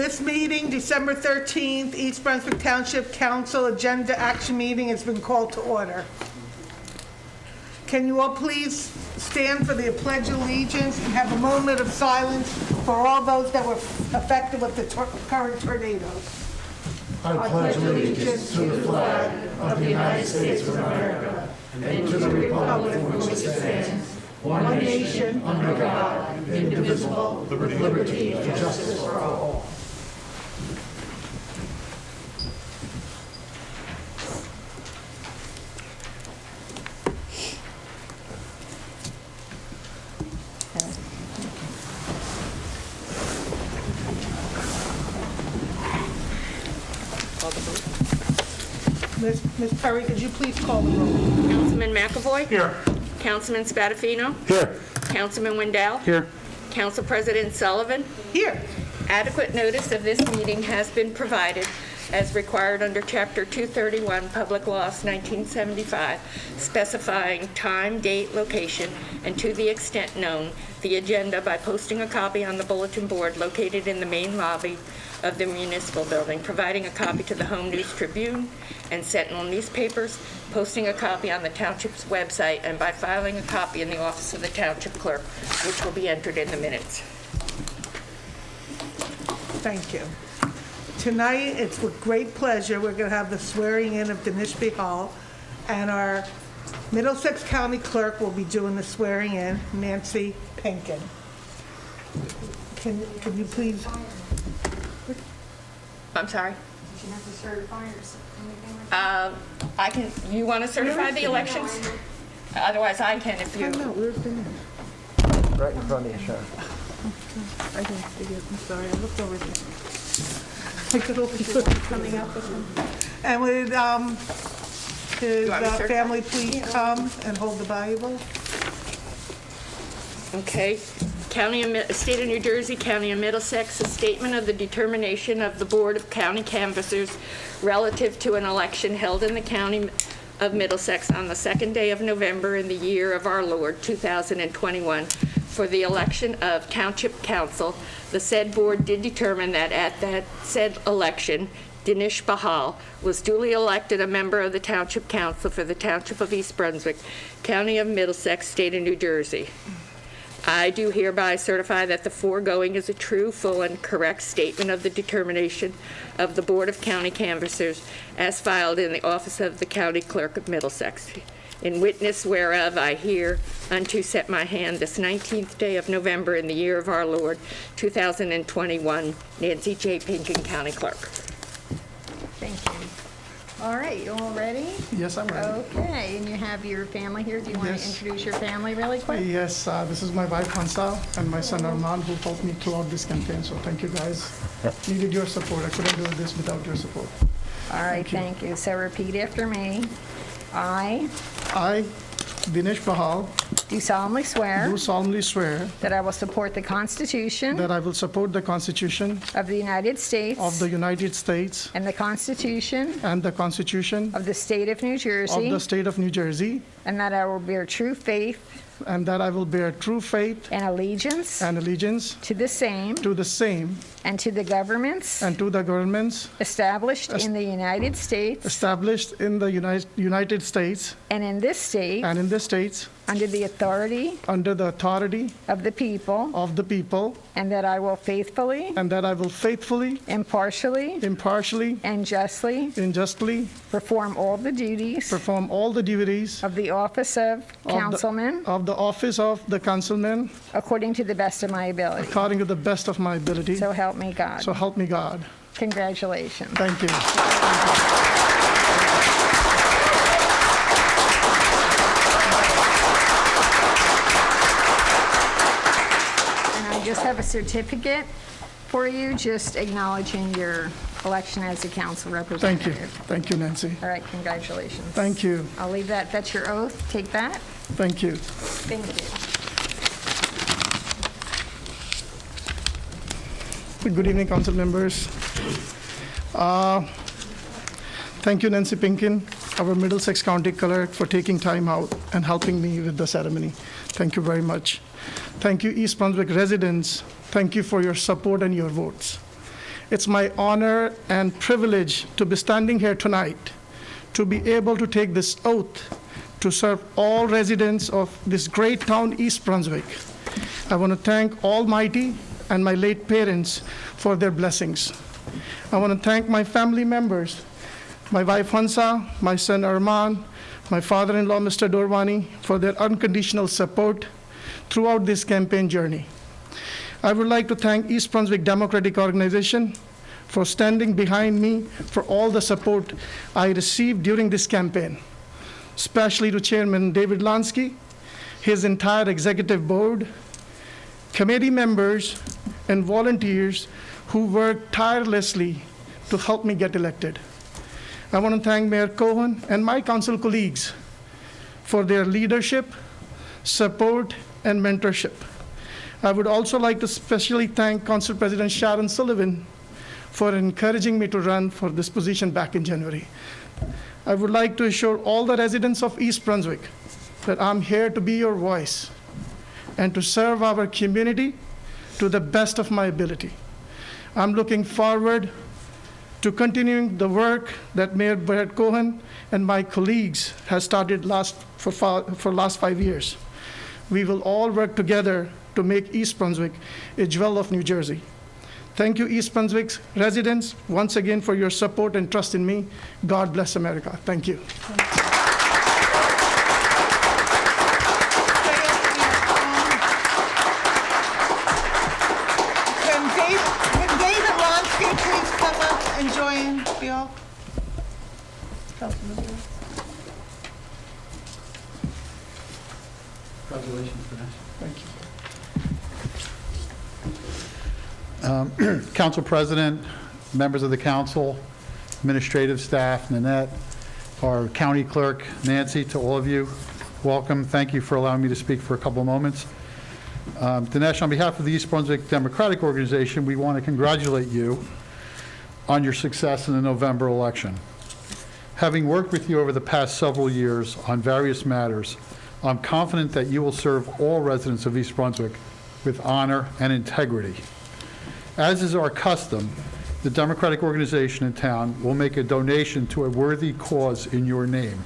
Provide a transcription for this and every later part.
This meeting, December 13th, East Brunswick Township Council Agenda Action Meeting has been called to order. Can you all please stand for the Pledge of Allegiance and have a moment of silence for all those that were affected with the current tornadoes? I pledge allegiance to the flag of the United States of America and to the republic for which it stands, one nation, under God, indivisible, with liberty and justice for all. Ms. Perry, could you please call the roll? Councilman McAvoy? Here. Councilman Spadafino? Here. Councilman Wendell? Here. Council President Sullivan? Here. Adequate notice of this meeting has been provided as required under Chapter 231, Public Laws 1975, specifying time, date, location, and to the extent known, the agenda by posting a copy on the bulletin board located in the main lobby of the municipal building, providing a copy to the Home News Tribune and Sentinel newspapers, posting a copy on the township's website, and by filing a copy in the office of the township clerk, which will be entered in the minutes. Thank you. Tonight, it's with great pleasure, we're going to have the swearing in of Dinesh Bihal, and our Middlesex County Clerk will be doing the swearing in, Nancy Pinkin. Can you please? I'm sorry? Did you have to certify or anything like I can, you want to certify the elections? Otherwise, I can if you. No, where's Dinesh? Right in front of you, Sharon. I didn't see it, I'm sorry, I looked over there. I could open coming up with them? And would his want me to certify? family please come and hold the Bible? Okay. State of New Jersey, County of Middlesex, a statement of the determination of the Board of County Canvassers relative to an election held in the County of Middlesex on the 2nd day of November in the year of our Lord, 2021, for the election of Township Council. The said board did determine that at that said election, Dinesh Bihal was duly elected a member of the Township Council for the Township of East Brunswick, County of Middlesex, State of New Jersey. I do hereby certify that the foregoing is a true, full, and correct statement of the determination of the Board of County Canvassers as filed in the office of the County Clerk of Middlesex. In witness whereof I hereunto set my hand this 19th day of November in the year of our Lord, 2021, Nancy J. Pinkin, County Clerk. Thank you. All right, you all ready? Yes, I'm ready. Okay, and you have your family here. Do you want to Yes. introduce your family really quick? Yes, this is my wife Hansa and my son Arman who helped me throughout this campaign. So thank you guys. Needed your support. I couldn't do this without your support. All right, thank you. So repeat after me. I I, Dinesh Bihal, do solemnly swear do solemnly swear that I will support the Constitution that I will support the Constitution of the United States of the United States and the Constitution and the Constitution of the State of New of Jersey, the State of New Jersey, and that I will bear true faith and that I will bear true faith and allegiance and allegiance to the same to the same and to the governments and to the governments established in the United States established in the United States and in this state and in the states under the authority under the authority of the people, and that I will faithfully, faithfully, impartially, impartially, and justly and justly perform all the duties perform all the duties of the office of councilman of the office of the councilman according to the best of my ability. according to the best of my ability. So help me God. So help me God. Congratulations. Thank you. And I just have a certificate for you, just acknowledging your election as a council Thank you. representative. Thank you, Nancy. All right, congratulations. Thank you. I'll leave that. That's your oath. Take that. Thank you. Thank you. Good evening, council members. Thank you, Nancy Pinkin, our Middlesex County Clerk, for taking time out and helping me with the ceremony. Thank you very much. Thank you, East Brunswick residents. Thank you for your support and your votes. It's my honor and privilege to be standing here tonight, to be able to take this oath to serve all residents of this great town, East Brunswick. I want to thank Almighty and my late parents for their blessings. I want to thank my family members, my wife Hansa, my son Arman, my father-in-law Mr. Dorwani, for their unconditional support throughout this campaign journey. I would like to thank East Brunswick Democratic Organization for standing behind me for all the support I received during this campaign, especially to Chairman David Lansky, his entire executive board, committee members, and volunteers who worked tirelessly to help me get elected. I want to thank Mayor Cohen and my council colleagues for their leadership, support, and mentorship. I would also like to especially thank Council President Sharon Sullivan for encouraging me to run for this position back in January. I would like to assure all the residents of East Brunswick that I'm here to be your voice and to serve our community to the best of my ability. I'm looking forward to continuing the work that Mayor Brad Cohen and my colleagues have started for last 5 years. We will all work together to make East Brunswick a jewel of New Jersey. Thank you, East Brunswick's residents, once again for your support and trust in me. God bless America. Thank you. Can David Lansky please come up and join the oath? Congratulations, Dinesh. Thank you. Council President, members of the council, administrative staff, Nanette, our county clerk, Nancy, to all of you, welcome. Thank you for allowing me to speak for a couple of moments. Dinesh, on behalf of the East Brunswick Democratic Organization, we want to congratulate you on your success in the November election. Having worked with you over the past several years on various matters, I'm confident that you will serve all residents of East Brunswick with honor and integrity. As is our custom, the Democratic organization in town will make a donation to a worthy cause in your name.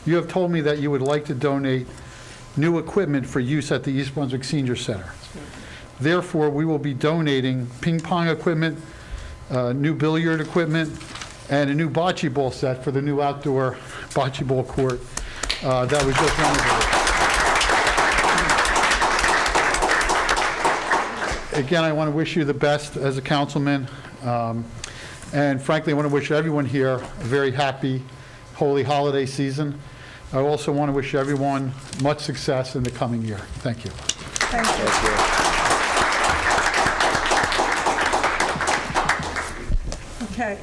You have told me that you would like to donate new equipment for use at the East Brunswick Senior Center. Therefore, we will be donating ping pong equipment, new billiard equipment, and a new bocce ball set for the new outdoor bocce ball court that was just renovated. Again, I want to wish you the best as a councilman, and frankly, I want to wish everyone here a very happy, holy holiday season. I also want to wish everyone much success in the coming year. Thank you. Thank you. Okay.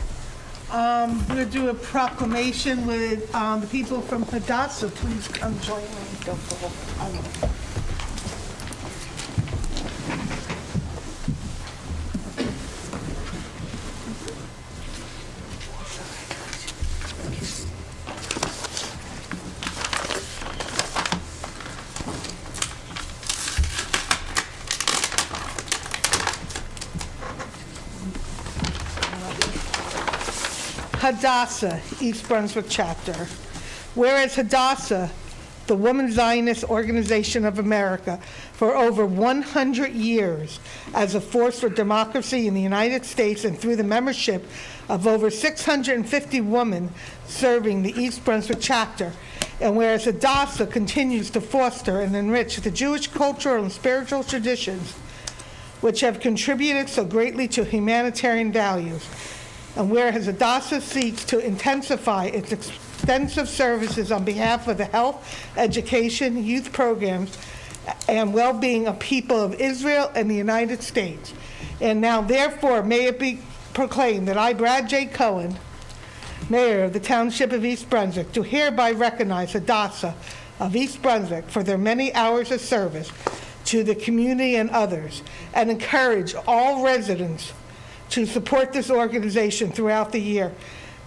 We're going to do a proclamation with the people from Hadassah. Please come join me. Hadassah, East Brunswick Chapter. Whereas Hadassah, the Woman Zionist Organization of America, for over 100 years as a force for democracy in the United States and through the membership of over 650 women serving the East Brunswick Chapter. And whereas Hadassah continues to foster and enrich the Jewish cultural and spiritual traditions which have contributed so greatly to humanitarian values. And whereas Hadassah seeks to intensify its extensive services on behalf of the health, education, youth programs, and well-being of people of Israel and the United States. And now, therefore, may it be proclaimed that I, Brad J. Cohen, Mayor of the Township of East Brunswick, do hereby recognize Hadassah of East Brunswick for their many hours of service to the community and others, and encourage all residents to support this organization throughout the year.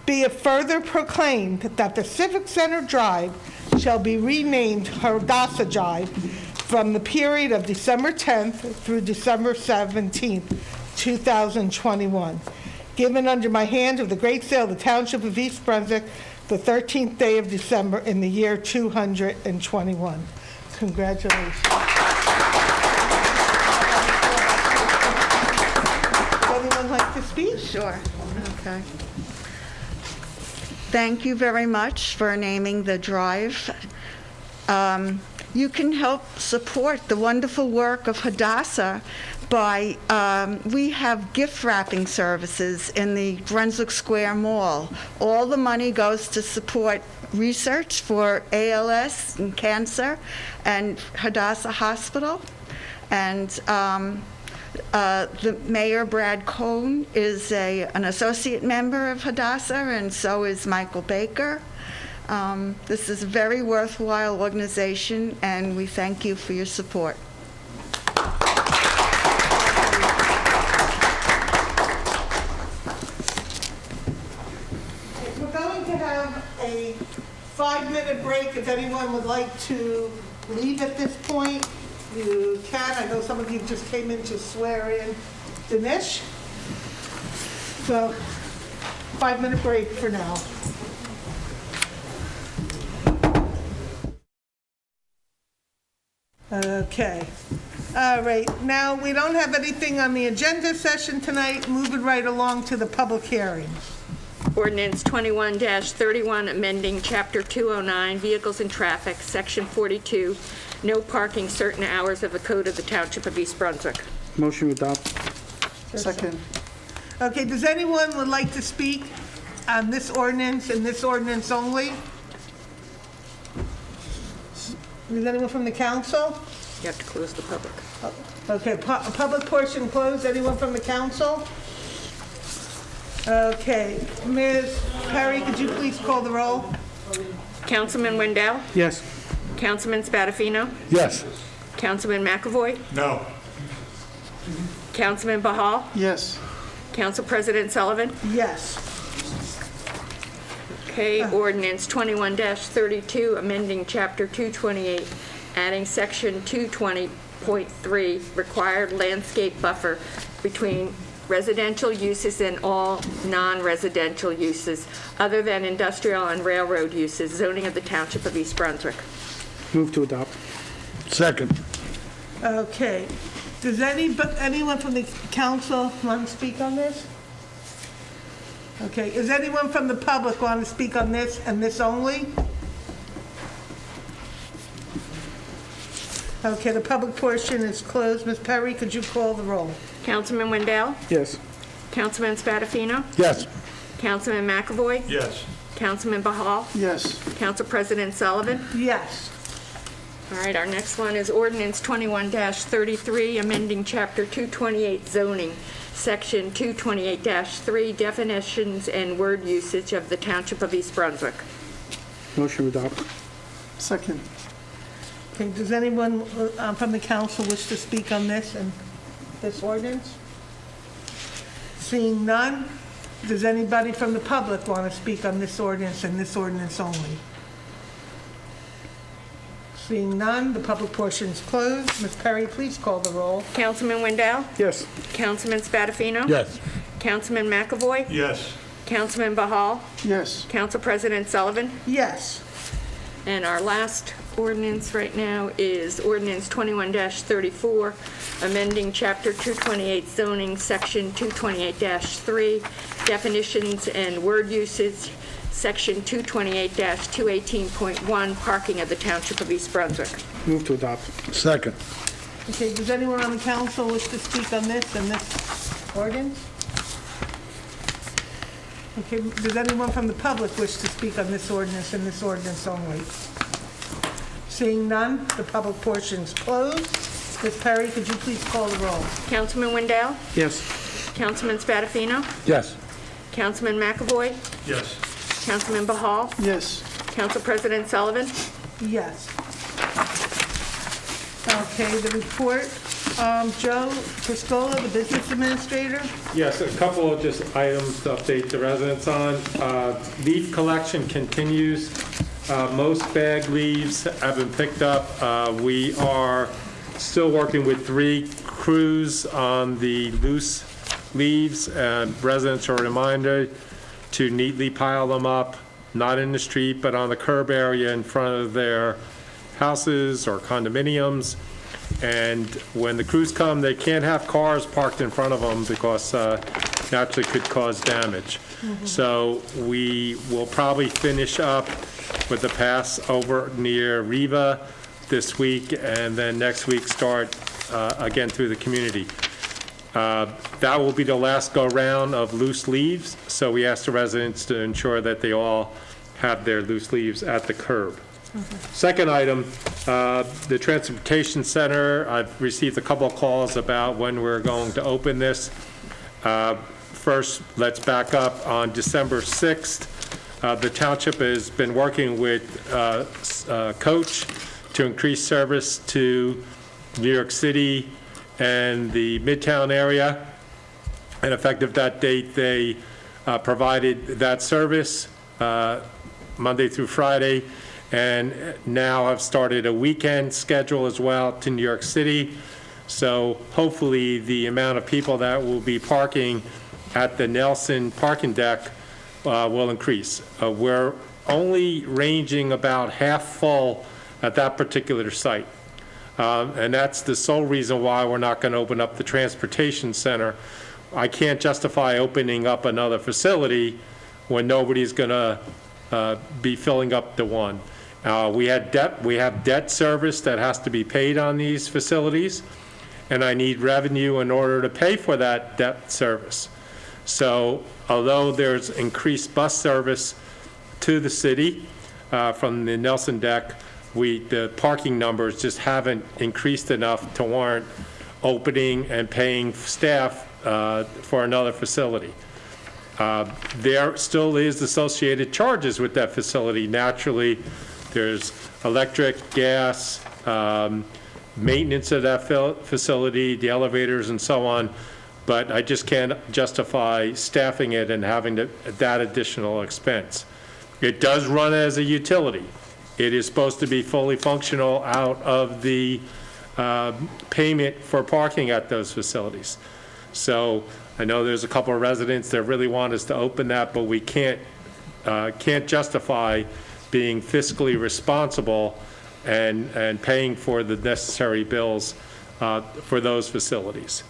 Be it further proclaimed that the Civic Center Drive shall be renamed Hadassah Drive from the period of December 10th through December 17th 2021. Given under my hand of the great sale of the Township of East Brunswick, the 13th day of December in the year 221. Congratulations. Would anyone like to speak? Sure, okay. Thank you very much for naming the drive. You can help support the wonderful work of Hadassah by, we have gift wrapping services in the Brunswick Square Mall. All the money goes to support research for ALS and cancer and Hadassah Hospital. And the Mayor, Brad Cohn, is an associate member of Hadassah, and so is Michael Baker. This is a very worthwhile organization, and we thank you for your support. We're going to have a 5-minute break. If anyone would like to leave at this point, you can. I know some of you just came in to swear in Dinesh. So, 5-minute break for now. Okay. All right. Now, we don't have anything on the agenda session tonight. Moving right along to the public hearing. Ordinance 21-31, amending Chapter 209, Vehicles and Traffic, Section 42, no parking certain hours of the Code of the Township of East Brunswick. Motion to adopt. Second. Okay, does anyone would like to speak on this ordinance and this ordinance only? Is anyone from the council? You have to close the public. Okay, public portion closed. Anyone from the council? Okay, Ms. Perry, could you please call the roll? Councilman Wendell? Yes. Councilman Spadafino? Yes. Councilman McAvoy? No. Councilman Bahal? Yes. Council President Sullivan? Yes. Okay, ordinance 21-32, amending Chapter 228, adding Section 220.3, required landscape buffer between residential uses and all non-residential uses other than industrial and railroad uses, zoning of the Township of East Brunswick. Move to adopt. Second. Okay. Does anyone from the council want to speak on this? Okay, is anyone from the public want to speak on this and this only? Okay, the public portion is closed. Ms. Perry, could you call the roll? Councilman Wendell? Yes. Councilman Spadafino? Yes. Councilman McAvoy? Yes. Councilman Bahal? Yes. Council President Sullivan? Yes. All right, our next one is ordinance 21-33, amending Chapter 228 zoning, Section 228-3, definitions and word usage of the Township of East Brunswick. Motion to adopt. Second. Okay, does anyone from the council wish to speak on this and this ordinance? Seeing none, does anybody from the public want to speak on this ordinance and this ordinance only? Seeing none, the public portion is closed. Ms. Perry, please call the roll. Councilman Wendell? Yes. Councilman Spadafino? Yes. Councilman McAvoy? Yes. Councilman Bahal? Yes. Council President Sullivan? Yes. And our last ordinance right now is ordinance 21-34, amending Chapter 228 zoning, Section 228-3, definitions and word usage, Section 228-218.1, parking of the Township of East Brunswick. Move to adopt. Second. Okay, does anyone on the council wish to speak on this and this ordinance? Okay, does anyone from the public wish to speak on this ordinance and this ordinance only? Seeing none, the public portion is closed. Ms. Perry, could you please call the roll? Councilman Wendell? Yes. Councilman Spadafino? Yes. Councilman McAvoy? Yes. Councilman Bahal? Yes. Council President Sullivan? Yes. Okay, the report, Joe Priscola, the business administrator. Yes, a couple of just items to update the residents on. Leaf collection continues. Most bag leaves have been picked up. We are still working with 3 crews on the loose leaves, and residents are reminded to neatly pile them up, not in the street, but on the curb area in front of their houses or condominiums. And when the crews come, they can't have cars parked in front of them because naturally could cause damage. So we will probably finish up with the pass over near Riva this week, and then next week start again through the community. That will be the last go-round of loose leaves, so we ask the residents to ensure that they all have their loose leaves at the curb. Second item, the Transportation Center. I've received a couple of calls about when we're going to open this. First, let's back up. On December 6th, the Township has been working with Coach to increase service to New York City and the Midtown area. And effective that date, they provided that service Monday through Friday, and now have started a weekend schedule as well to New York City. So hopefully the amount of people that will be parking at the Nelson parking deck will increase. We're only ranging about half full at that particular site. And that's the sole reason why we're not going to open up the Transportation Center. I can't justify opening up another facility when nobody's going to be filling up the one. We have debt service that has to be paid on these facilities, and I need revenue in order to pay for that debt service. So although there's increased bus service to the city from the Nelson deck, the parking numbers just haven't increased enough to warrant opening and paying staff for another facility. There still is associated charges with that facility. Naturally, there's electric, gas, maintenance of that facility, the elevators and so on, but I just can't justify staffing it and having that additional expense. It does run as a utility. It is supposed to be fully functional out of the payment for parking at those facilities. So I know there's a couple of residents that really want us to open that, but we can't justify being fiscally responsible and paying for the necessary bills for those facilities.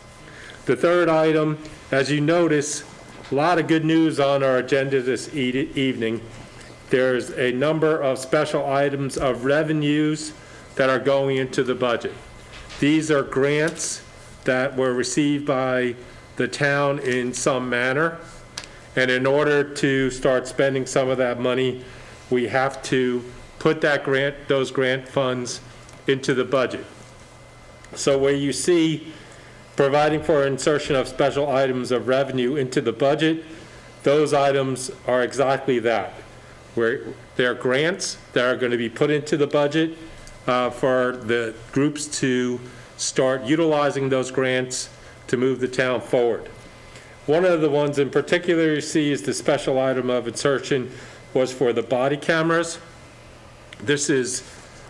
The third item, as you notice, a lot of good news on our agenda this evening. There's a number of special items of revenues that are going into the budget. These are grants that were received by the town in some manner, and in order to start spending some of that money, we have to put those grant funds into the budget. So where you see providing for insertion of special items of revenue into the budget, those items are exactly that. Where they're grants that are going to be put into the budget for the groups to start utilizing those grants to move the town forward. One of the ones in particular you see is the special item of insertion was for the body cameras. This is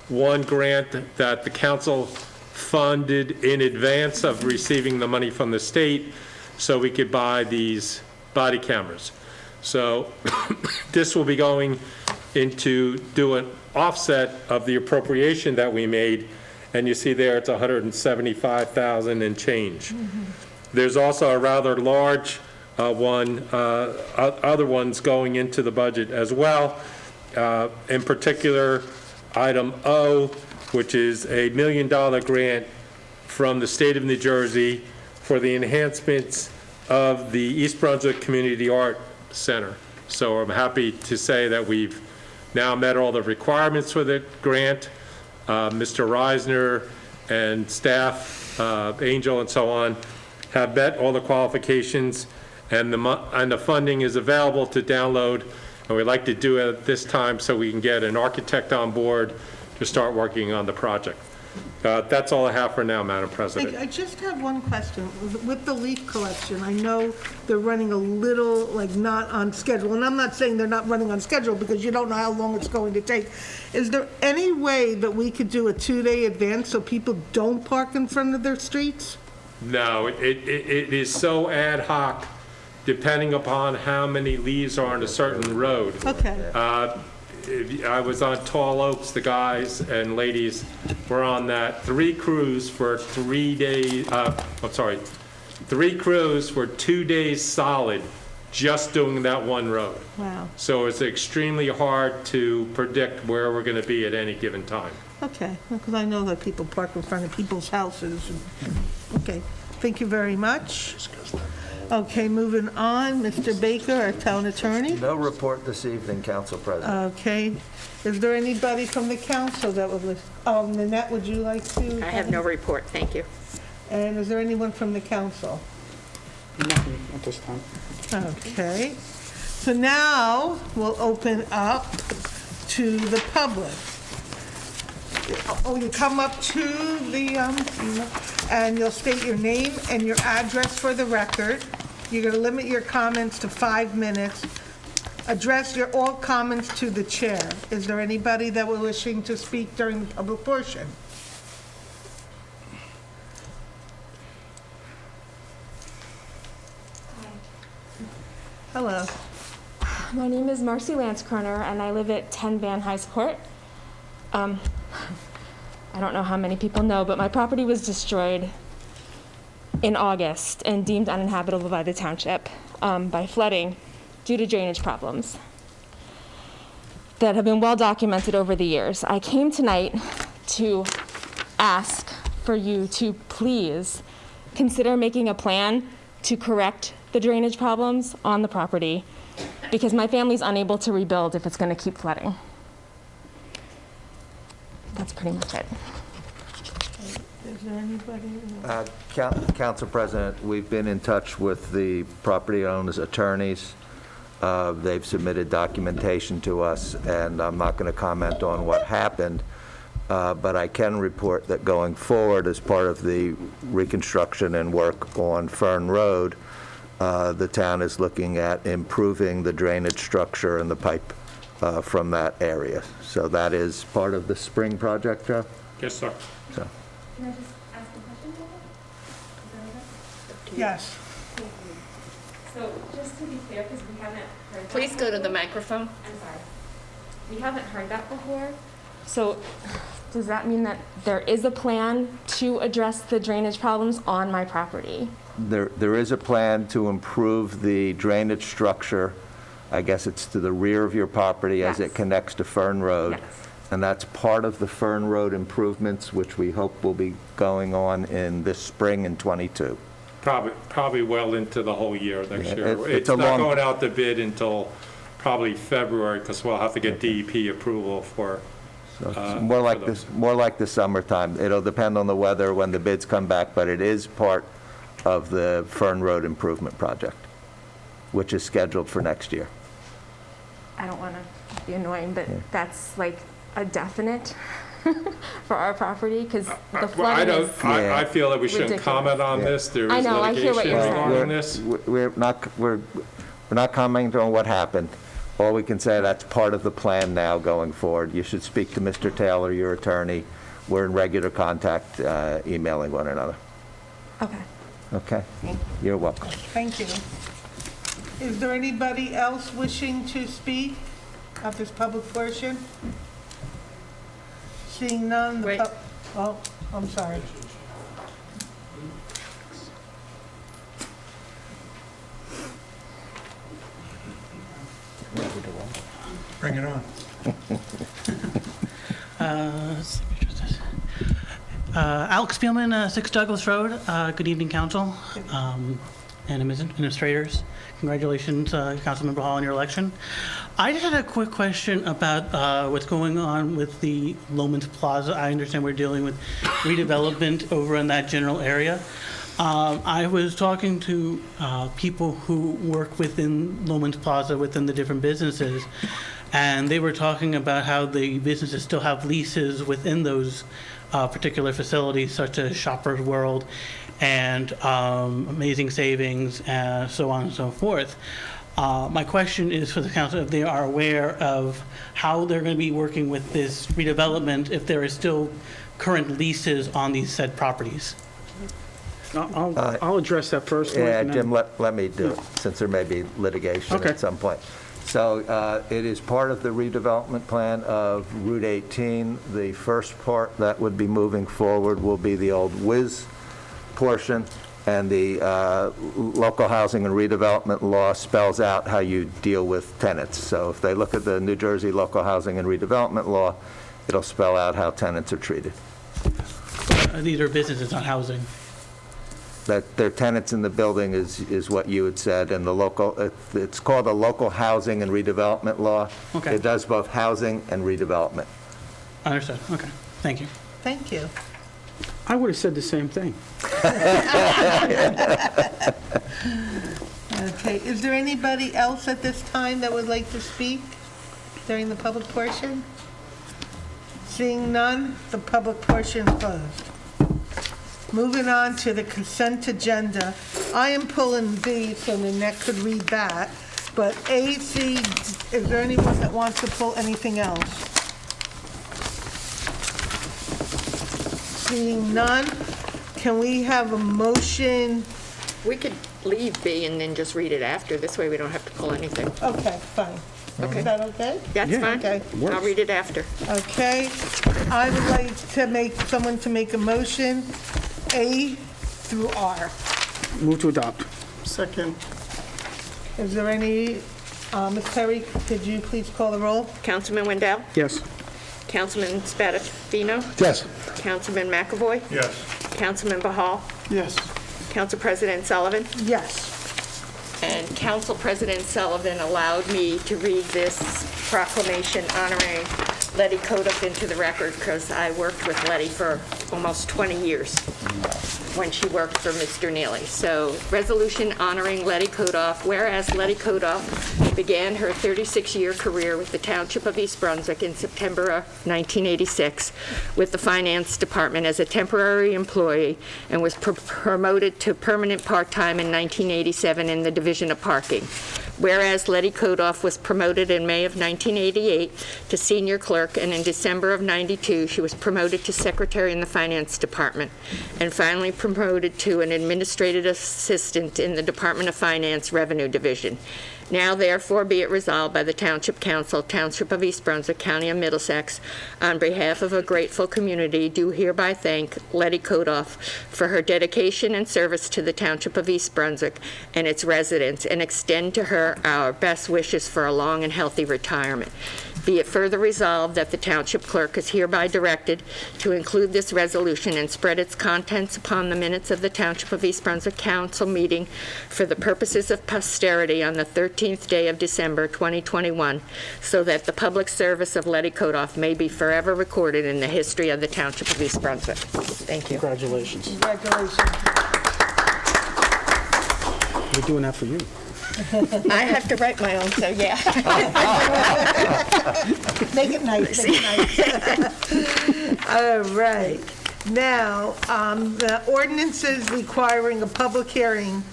one grant that the council funded in advance of receiving the money from the state so we could buy these body cameras. So this will be going into do an offset of the appropriation that we made, and you see there it's $175,000 and change. There's also a rather large other ones going into the budget as well. In particular, item O, which is a $1 million grant from the state of New Jersey for the enhancements of the East Brunswick Community Art Center. So I'm happy to say that we've now met all the requirements for the grant. Mr. Reisner and staff, Angel and so on, have met all the qualifications, and the funding is available to download, and we'd like to do it at this time so we can get an architect on board to start working on the project. That's all I have for now, Madam President. I just have one question. With the leaf collection, I know they're running a little, not on schedule, and I'm not saying they're not running on schedule because you don't know how long it's going to take. Is there any way that we could do a 2-day advance so people don't park in front of their streets? No, it is so ad hoc, depending upon how many leaves are on a certain road. Okay. I was on Tall Oaks, the guys and ladies were on that, 3 crews for 3 days, 3 crews for 2 days solid, just doing that one road. Wow. So it's extremely hard to predict where we're going to be at any given time. Okay, because I know that people park in front of people's houses. Okay, thank you very much. Okay, moving on, Mr. Baker, our town attorney. No report this evening, Council President. Okay, is there anybody from the council that would list? Nanette, would you like to? I have no report, thank you. And is there anyone from the council? Nothing at this time. Okay, so now we'll open up to the public. Oh, you come up to the, and you'll state your name and your address for the record. You're going to limit your comments to 5 minutes. Address all comments to the chair. Is there anybody that were wishing to speak during the public portion? Hello. My name is Marcy Lanskroner, and I live at 10 Van High Court. I don't know how many people know, but my property was destroyed in August and deemed uninhabitable by the township by flooding due to drainage problems that have been well documented over the years. I came tonight to ask for you to please consider making a plan to correct the drainage problems on the property, because my family's unable to rebuild if it's going to keep flooding. That's pretty much it. Is there anybody? Council President, we've been in touch with the property owners' attorneys. They've submitted documentation to us, and I'm not going to comment on what happened, but I can report that going forward, as part of the reconstruction and work on Fern Road, the town is looking at improving the drainage structure and the pipe from that area. So that is part of the spring project, Joe? Yes, sir. So. Can I just ask a question? Yes. So just to be clear, because we haven't heard that Please go to the before. microphone. I'm sorry. We haven't heard that before. So does that mean that there is a plan to address the drainage problems on my property? There is a plan to improve the drainage structure. I guess it's to the rear of your property as Yes. it connects to Fern Road. Yes. And that's part of the Fern Road improvements, which we hope will be going on in this spring in '22. Probably well into the whole year next Yeah, year. it's It's a not long- going out to bid until probably February, because we'll have to get DEP approval for, So it's for more like those. this, more like the summertime. It'll depend on the weather when the bids come back, but it is part of the Fern Road improvement project, which is scheduled for next year. I don't want to be annoying, but that's like a definite for our property, because the Well, flooding is... I feel that we shouldn't ridiculous. comment on this. There I is know, I hear what litigation you're saying. regarding this. We're not commenting on what happened. All we can say, that's part of the plan now going forward. You should speak to Mr. Taylor, your attorney. We're in regular contact, emailing one another. Okay. Okay? You're welcome. Thank you. Is there anybody else wishing to speak at this public portion? Seeing none. Wait. Oh, I'm sorry. Bring it on. Alex Spielman, 6 Douglas Road. Good evening, council and administrators. Congratulations, Councilmember Hall, on your election. I just had a quick question about what's going on with the Lomans Plaza. I understand we're dealing with redevelopment over in that general area. I was talking to people who work within Lomans Plaza, within the different businesses, and they were talking about how the businesses still have leases within those particular facilities, such as Shoppers World and Amazing Savings, so on and so forth. My question is for the council, if they are aware of how they're going to be working with this redevelopment, if there are still current leases on these said properties. I'll address that first. Yeah, and then- Jim, let me do it, since there may be litigation Okay. at some point. So it is part of the redevelopment plan of Route 18. The first part that would be moving forward will be the old Whiz portion, and the local housing and redevelopment law spells out how you deal with tenants. So if they look at the New Jersey local housing and redevelopment law, it'll spell out how tenants are treated. These are businesses, not housing. That their tenants in the building is what you had said, and the local, it's called a local housing and redevelopment law. Okay. It does both housing and redevelopment. Understood. Okay. Thank you. Thank you. I would have said the same thing. Okay, is there anybody else at this time that would like to speak during the public portion? Seeing none, the public portion is closed. Moving on to the consent agenda. I am pulling B, so Nanette could read that. But A, C, is there anyone that wants to pull anything else? Seeing none, can we have a motion? We could leave B and then just read it after. This way we don't have to pull anything. Okay, fine. Okay. Is that okay? That's Yeah. fine. Okay. I'll read it after. Okay, I would like to make, someone to make a motion, A through R. Move to adopt. Second. Is there any, Ms. Perry, could you please call the roll? Councilman Wendell? Yes. Councilman Spadafino? Yes. Councilman McAvoy? Yes. Councilman Bahal? Yes. Council President Sullivan? Yes. And Council President Sullivan allowed me to read this proclamation honoring Letty Kodup into the record because I worked with Letty for almost 20 years when she worked for Mr. Neely. So, resolution honoring Letty Kodup, whereas Letty Kodup began her 36-year career with the Township of East Brunswick in September of 1986 with the Finance Department as a temporary employee and was promoted to permanent part-time in 1987 in the Division of Parking. Whereas Letty Kodoff was promoted in May of 1988 to senior clerk, and in December of 92, she was promoted to secretary in the Finance Department, and finally promoted to an administrative assistant in the Department of Finance Revenue Division. Now therefore be it resolved by the Township Council, Township of East Brunswick, County of Middlesex, on behalf of a grateful community, do hereby thank Letty Kodoff for her dedication and service to the Township of East Brunswick and its residents, and extend to her our best wishes for a long and healthy retirement. Be it further resolved that the Township Clerk is hereby directed to include this resolution and spread its contents upon the minutes of the Township of East Brunswick Council meeting for the purposes of posterity on the 13th day of December 2021, so that the public service of Letty Kodoff may be forever recorded in the history of the Township of East Brunswick. Thank you. Congratulations. Congratulations. We're doing that for you. I have to write my own, so yeah. Make it nice, make it nice. All right. Now, the ordinances requiring a public hearing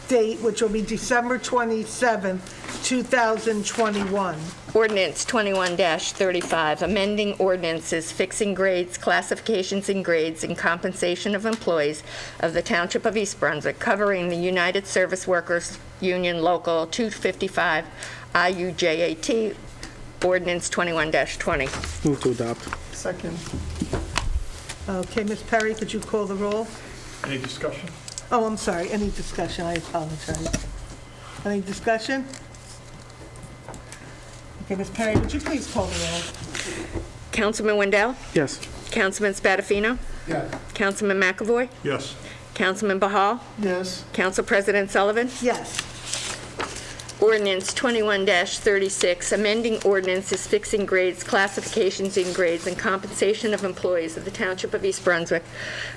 date, which will be December 27th, 2021. Ordinance 21-35, amending ordinances fixing grades, classifications in grades, and compensation of employees of the Township of East Brunswick, covering the United Service Workers Union Local 255 IUJAT, Ordinance 21-20. Move to adopt. Second. Okay, Ms. Perry, could you call the roll? Any discussion? Oh, I'm sorry, any discussion, I apologize. Any discussion? Okay, Ms. Perry, would you please call the roll? Councilman Wendell? Yes. Councilman Spadafino? Yes. Councilman McAvoy? Yes. Councilman Bahal? Yes. Council President Sullivan? Yes. Ordinance 21-36, amending ordinances fixing grades, classifications in grades, and compensation of employees of the Township of East Brunswick,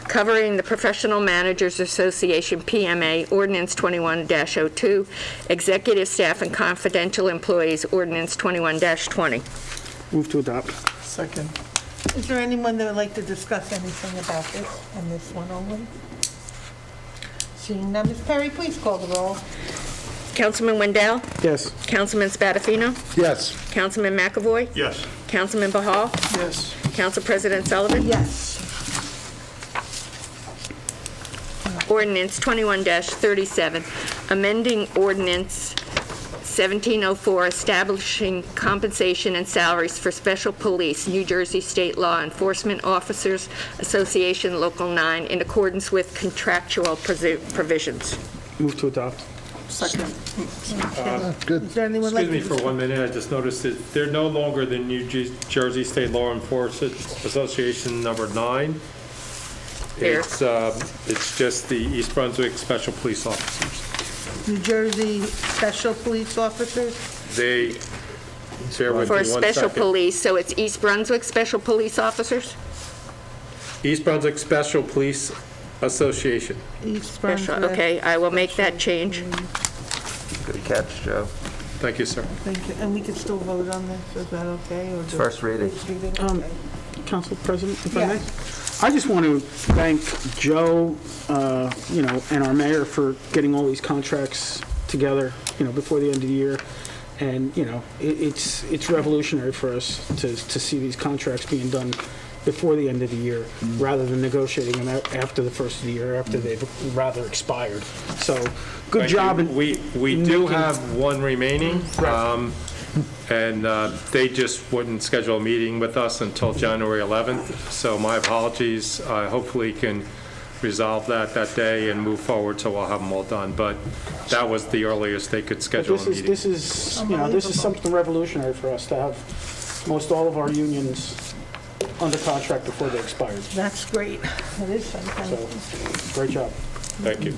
covering the Professional Managers Association, PMA, Ordinance 21-02, executive staff and confidential employees, Ordinance 21-20. Move to adopt. Second. Is there anyone that would like to discuss anything about this, on this one only? Seeing none, Ms. Perry, please call the roll. Councilman Wendell? Yes. Councilman Spadafino? Yes. Councilman McAvoy? Yes. Councilman Bahal? Yes. Council President Sullivan? Yes. Ordinance 21-37, amending ordinance 1704, establishing compensation and salaries for special police, New Jersey State Law Enforcement Officers Association, Local 9, in accordance with contractual provisions. Move to adopt. Good. Is there anyone like Excuse me to? for 1 minute, I just noticed that they're no longer the New Jersey State Law Enforcement Association number 9. Here. It's just the East Brunswick Special Police Officers. New Jersey Special Police Officers? They, bear with For me 1 special second. police, so it's East Brunswick Special Police Officers? East Brunswick Special Police Association. East Special, Brunswick. okay, I will make that change. Good catch, Joe. Thank you, sir. Thank you. And we can still vote on this, is that okay? Or just- First reading. Okay. Council President, if I Yeah. may? I just want to thank Joe, and our mayor for getting all these contracts together, before the end of the year. And, it's revolutionary for us to see these contracts being done before the end of the year, rather than negotiating them after the first of the year, after they've rather expired. So, good Thank job. you. in We do making- have one remaining, Right. and they just wouldn't schedule a meeting with us until January 11th, so my apologies. I hopefully can resolve that day and move forward, so we'll have them all done, but that was the earliest they could But schedule a meeting. this is something revolutionary for us to have most all of our unions under contract before they expired. That's great. That is So, fantastic. great job. Thank you.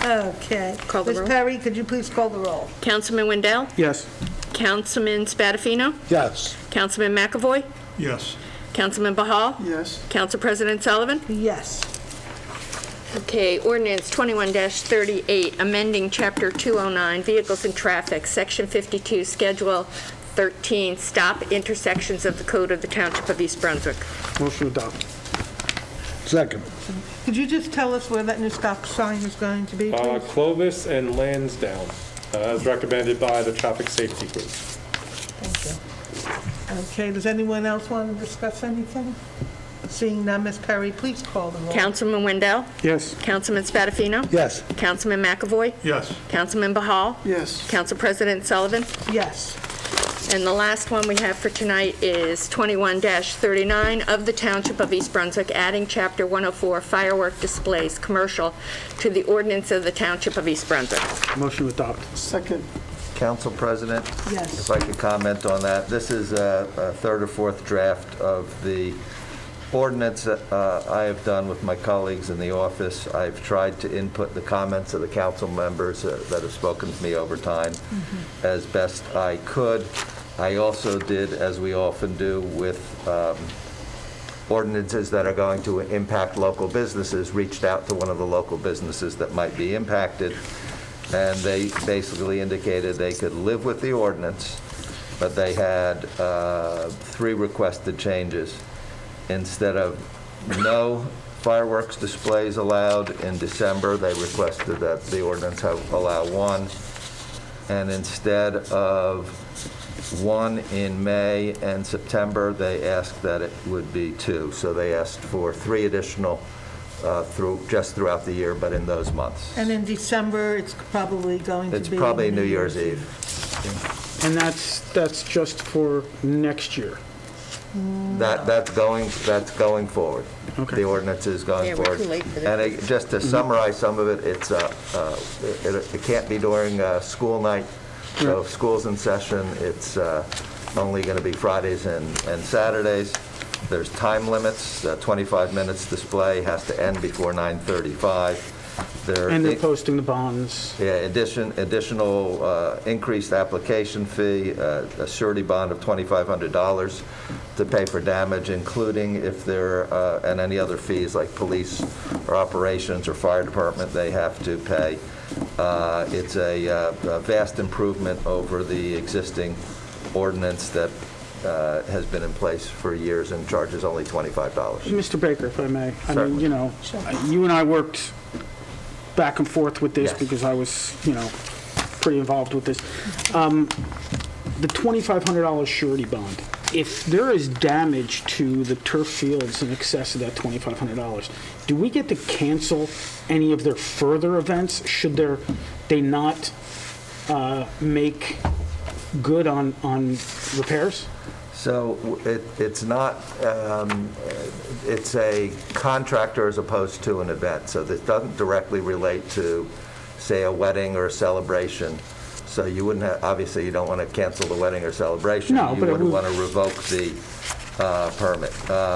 Okay. Call the Ms. roll. Perry, could you please call the roll? Councilman Wendell? Yes. Councilman Spadafino? Yes. Councilman McAvoy? Yes. Councilman Bahal? Yes. Council President Sullivan? Yes. Okay, ordinance 21-38, amending Chapter 209, Vehicles and Traffic, Section 52, Schedule 13, stop intersections of the Code of the Township of East Brunswick. Motion to adopt. Second. Could you just tell us where that new stop sign is going to be, please? Clovis and Lansdowne, as recommended by the Traffic Safety Group. Thank you. Okay, does anyone else want to discuss anything? Seeing none, Ms. Perry, please call the roll. Councilman Wendell? Yes. Councilman Spadafino? Yes. Councilman McAvoy? Yes. Councilman Bahal? Yes. Council President Sullivan? Yes. And the last one we have for tonight is 21-39 of the Township of East Brunswick, adding Chapter 104 firework displays, commercial, to the ordinance of the Township of East Brunswick. Motion to adopt. Second. Council President? Yes. If I could comment on that. This is a third or fourth draft of the ordinance that I have done with my colleagues in the office. I've tried to input the comments of the council members that have spoken to me over time as best I could. I also did, as we often do with ordinances that are going to impact local businesses, reached out to one of the local businesses that might be impacted, and they basically indicated they could live with the ordinance, but they had 3 requested changes. Instead of no fireworks displays allowed in December, they requested that the ordinance allow 1. And instead of 1 in May and September, they asked that it would be 2. So they asked for 3 additional throughout the year, but in those months. And in December, it's probably going to be... It's probably New Year's Eve. And that's just for next year. That's going forward. Okay. The ordinance is going Yeah, we're forward. too late for And that. just to summarize some of it, it can't be during school night. So if school's in session, it's only going to be Fridays and Saturdays. There's time limits. 25 minutes display has to end before 9:35. And they're posting the bonds. Yeah, additional increased application fee, a surety bond of $2,500 to pay for damage, including if there, and any other fees like police or operations or fire department they have to pay. It's a vast improvement over the existing ordinance that has been in place for years and charges only $25. Mr. Baker, if I may. I mean, Certainly. you and I worked back and forth with this Yes. because I was, pretty involved with this. the $2,500 surety bond, if there is damage to the turf fields in excess of that $2,500, do we get to cancel any of their further events? Should they not make good on repairs? So it's not, it's a contractor as opposed to an event. So this doesn't directly relate to, say, a wedding or a celebration. So you wouldn't have, obviously, you don't want to cancel the wedding or celebration. No, but you it would would- want to revoke the permit.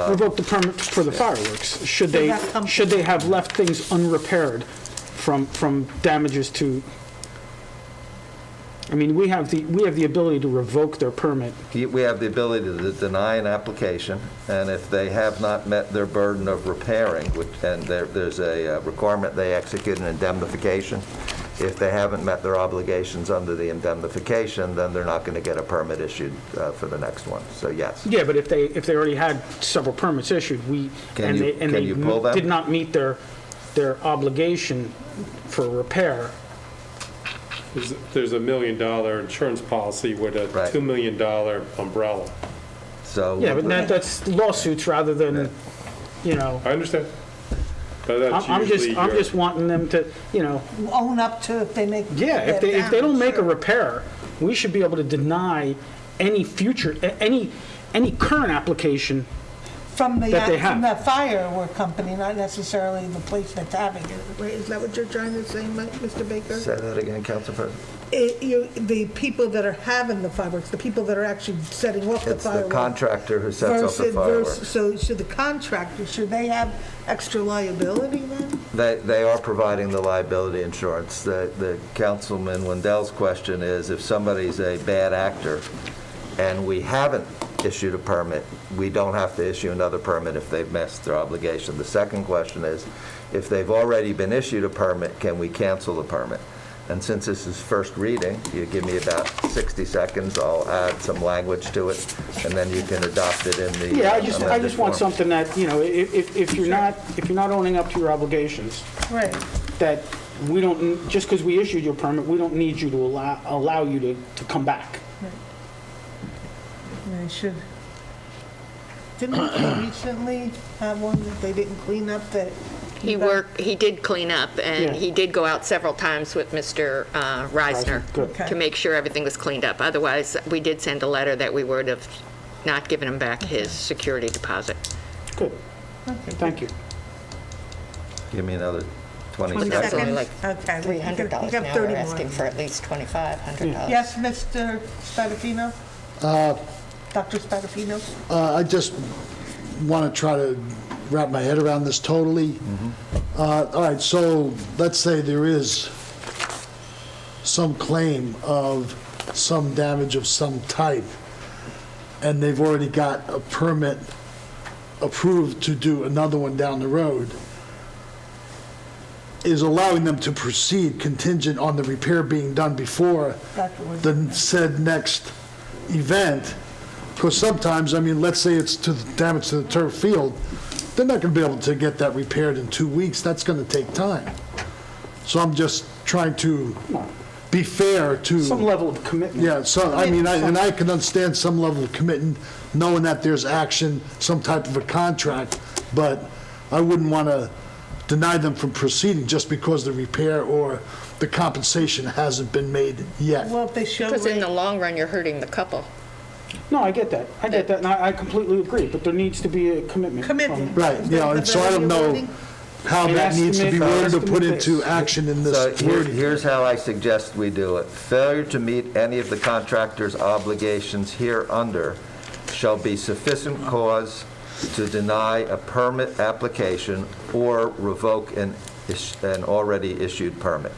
Revoke the permit for the fireworks. Should they have left things unrepaired from damages to? I mean, we have the ability to revoke their permit. We have the ability to deny an application, and if they have not met their burden of repairing, and there's a requirement they execute an indemnification. If they haven't met their obligations under the indemnification, then they're not going to get a permit issued for the next one. So yes. Yeah, but if they already had several permits issued, Can you pull them? did not meet their obligation for repair. There's $1 million insurance policy with a Right. $2 million umbrella. So Yeah, but that's lawsuits rather than, I understand. But that's I'm usually just wanting them to, Own up to if they make. yeah, if they don't make a repair, we should be able to deny any current application. From the, that they have. from the firework company, not necessarily the place that's having it. Right? Is that what you're trying to say, Mr. Baker? say that again, Council President? The people that are having the fireworks, the people that are actually setting off the It's the fireworks. contractor who sets off the versus- fireworks. So should the contractor, should they have extra liability then? They are providing the liability insurance. The Councilman Wendell's question is, if somebody's a bad actor and we haven't issued a permit, we don't have to issue another permit if they've missed their obligation. The second question is, if they've already been issued a permit, can we cancel the permit? And since this is first reading, you give me about 60 seconds, I'll add some language to it, and then you can adopt it in the Yeah, I amended just want form. something that, if you're not owning up to your obligations, Right. that we don't, just because we issued your permit, we don't need you to allow you to come back. They should. Didn't they recently have one that they didn't clean up that? He did clean up, and Yeah. he did go out several times with Mr. Reisner Good. Okay. to make sure everything was cleaned up. Otherwise, we did send a letter that we would have not given him back his security deposit. Good. Thank you. Give me another 20 20 seconds. Only like Okay. $300 You got now. 30 We're more. asking for at least $2,500. Yes, Mr. Spadafino? Dr. Spadafino? I just want to try to wrap my head around this totally. All right, so let's say there is some claim of some damage of some type, and they've already got a permit approved to do another one down the road. Is allowing them to proceed contingent on the repair being done before the said next event. Because sometimes, I mean, let's say it's to damage to the turf field, they're not going to be able to get that repaired in 2 weeks. That's going to take time. So I'm just trying to be fair to. Some level of commitment. Yeah, so, I mean, and I can understand some level of commitment, knowing that there's action, some type of a contract, but I wouldn't want to deny them from proceeding just because the repair or the compensation hasn't been made yet. Well, if they show. Because in the long run, you're hurting the couple. No, I get that, and I completely agree, but there needs to be a commitment. Commitment. Right, you know, and so I don't know how that needs to be worded or put into action in So this wording. here's how I suggest we do it. Failure to meet any of the contractor's obligations hereunder shall be sufficient cause to deny a permit application or revoke an already issued permit.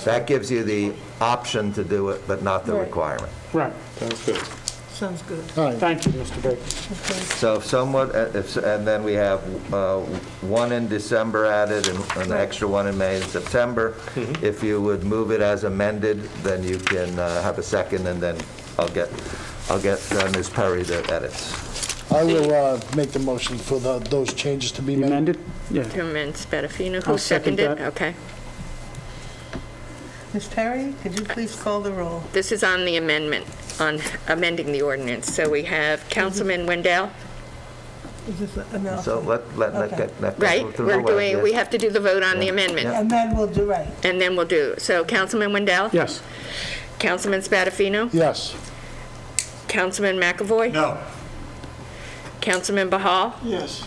That gives you the option to do it, but not the Right. requirement. Right. Sounds good. Sounds good. All right, Thank you, Mr. Baker. So if someone, and then we have one in December added and an extra one in May and September. If you would move it as amended, then you can have a second, and then I'll get Ms. Perry the edits. I will make the motion for those changes to be made. Amended? Yeah. To amend Spadafino, who I'll second seconded? that. Okay. Ms. Perry, could you please call the roll? This is on the amendment. on amending the ordinance. So we have Councilman Wendell, Is this enough? So let Nick Okay. get right? through the We're way, doing, yes. we have to do the vote on the amendment. And then we'll do, right. And then we'll do, so Councilman Wendell? Yes. Councilman Spadafino? Yes. Councilman McAvoy? No. Councilman Bahal? Yes.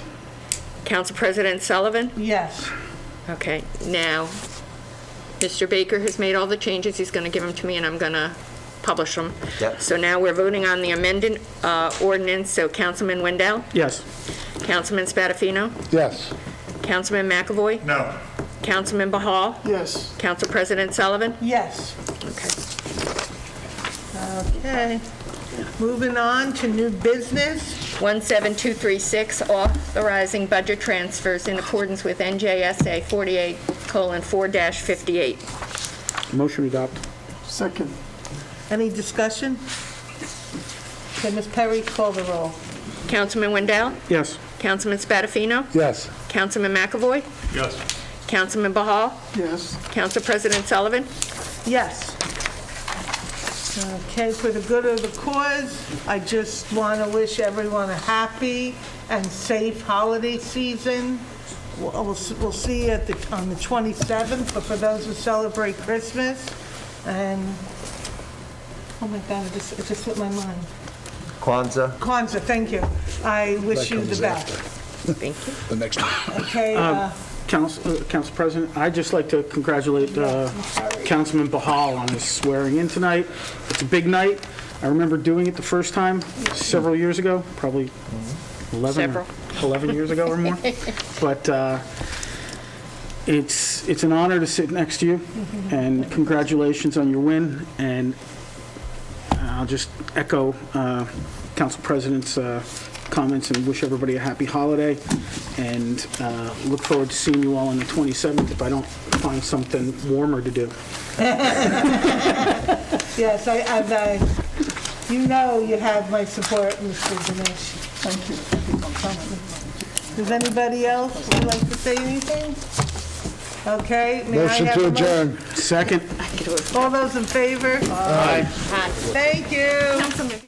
Council President Sullivan? Yes. Okay, now, Mr. Baker has made all the changes. He's going to give them to me, and I'm going to publish them. Yep. So now we're voting on the amended ordinance. So Councilman Wendell? Yes. Councilman Spadafino? Yes. Councilman McAvoy? No. Councilman Bahal? Yes. Council President Sullivan? Yes. Okay. Okay. Moving on to new business. 17236, authorizing budget transfers in accordance with NJSA 48:4-58. Motion to adopt. Second. Any discussion? Okay, Ms. Perry, call the roll. Councilman Wendell? Yes. Councilman Spadafino? Yes. Councilman McAvoy? Yes. Councilman Bahal? Yes. Council President Sullivan? Yes. Okay, for the good of the cause, I just want to wish everyone a happy and safe holiday season. We'll see you on the 27th, but for those who celebrate Christmas, and, oh my God, it just slipped my mind. Kwanzaa? Kwanzaa, thank you. I wish you the best. Thank you. The next one. Okay, Council President, I'd just like to congratulate Councilman Bahal on his swearing in tonight. It's a big night. I remember doing it the first time several years ago, probably 11 years ago or more. But it's an honor to sit next to you, and congratulations on your win. And I'll just echo Council President's comments and wish everybody a happy holiday, and look forward to seeing you all on the 27th if I don't find something warmer to do. yes, you know you have my support, Mr. Dinesh. Thank you. Does anybody else would like to say anything? Okay, may I Motion have to a adjourn. Second. All those in favor? Aye. Thank you.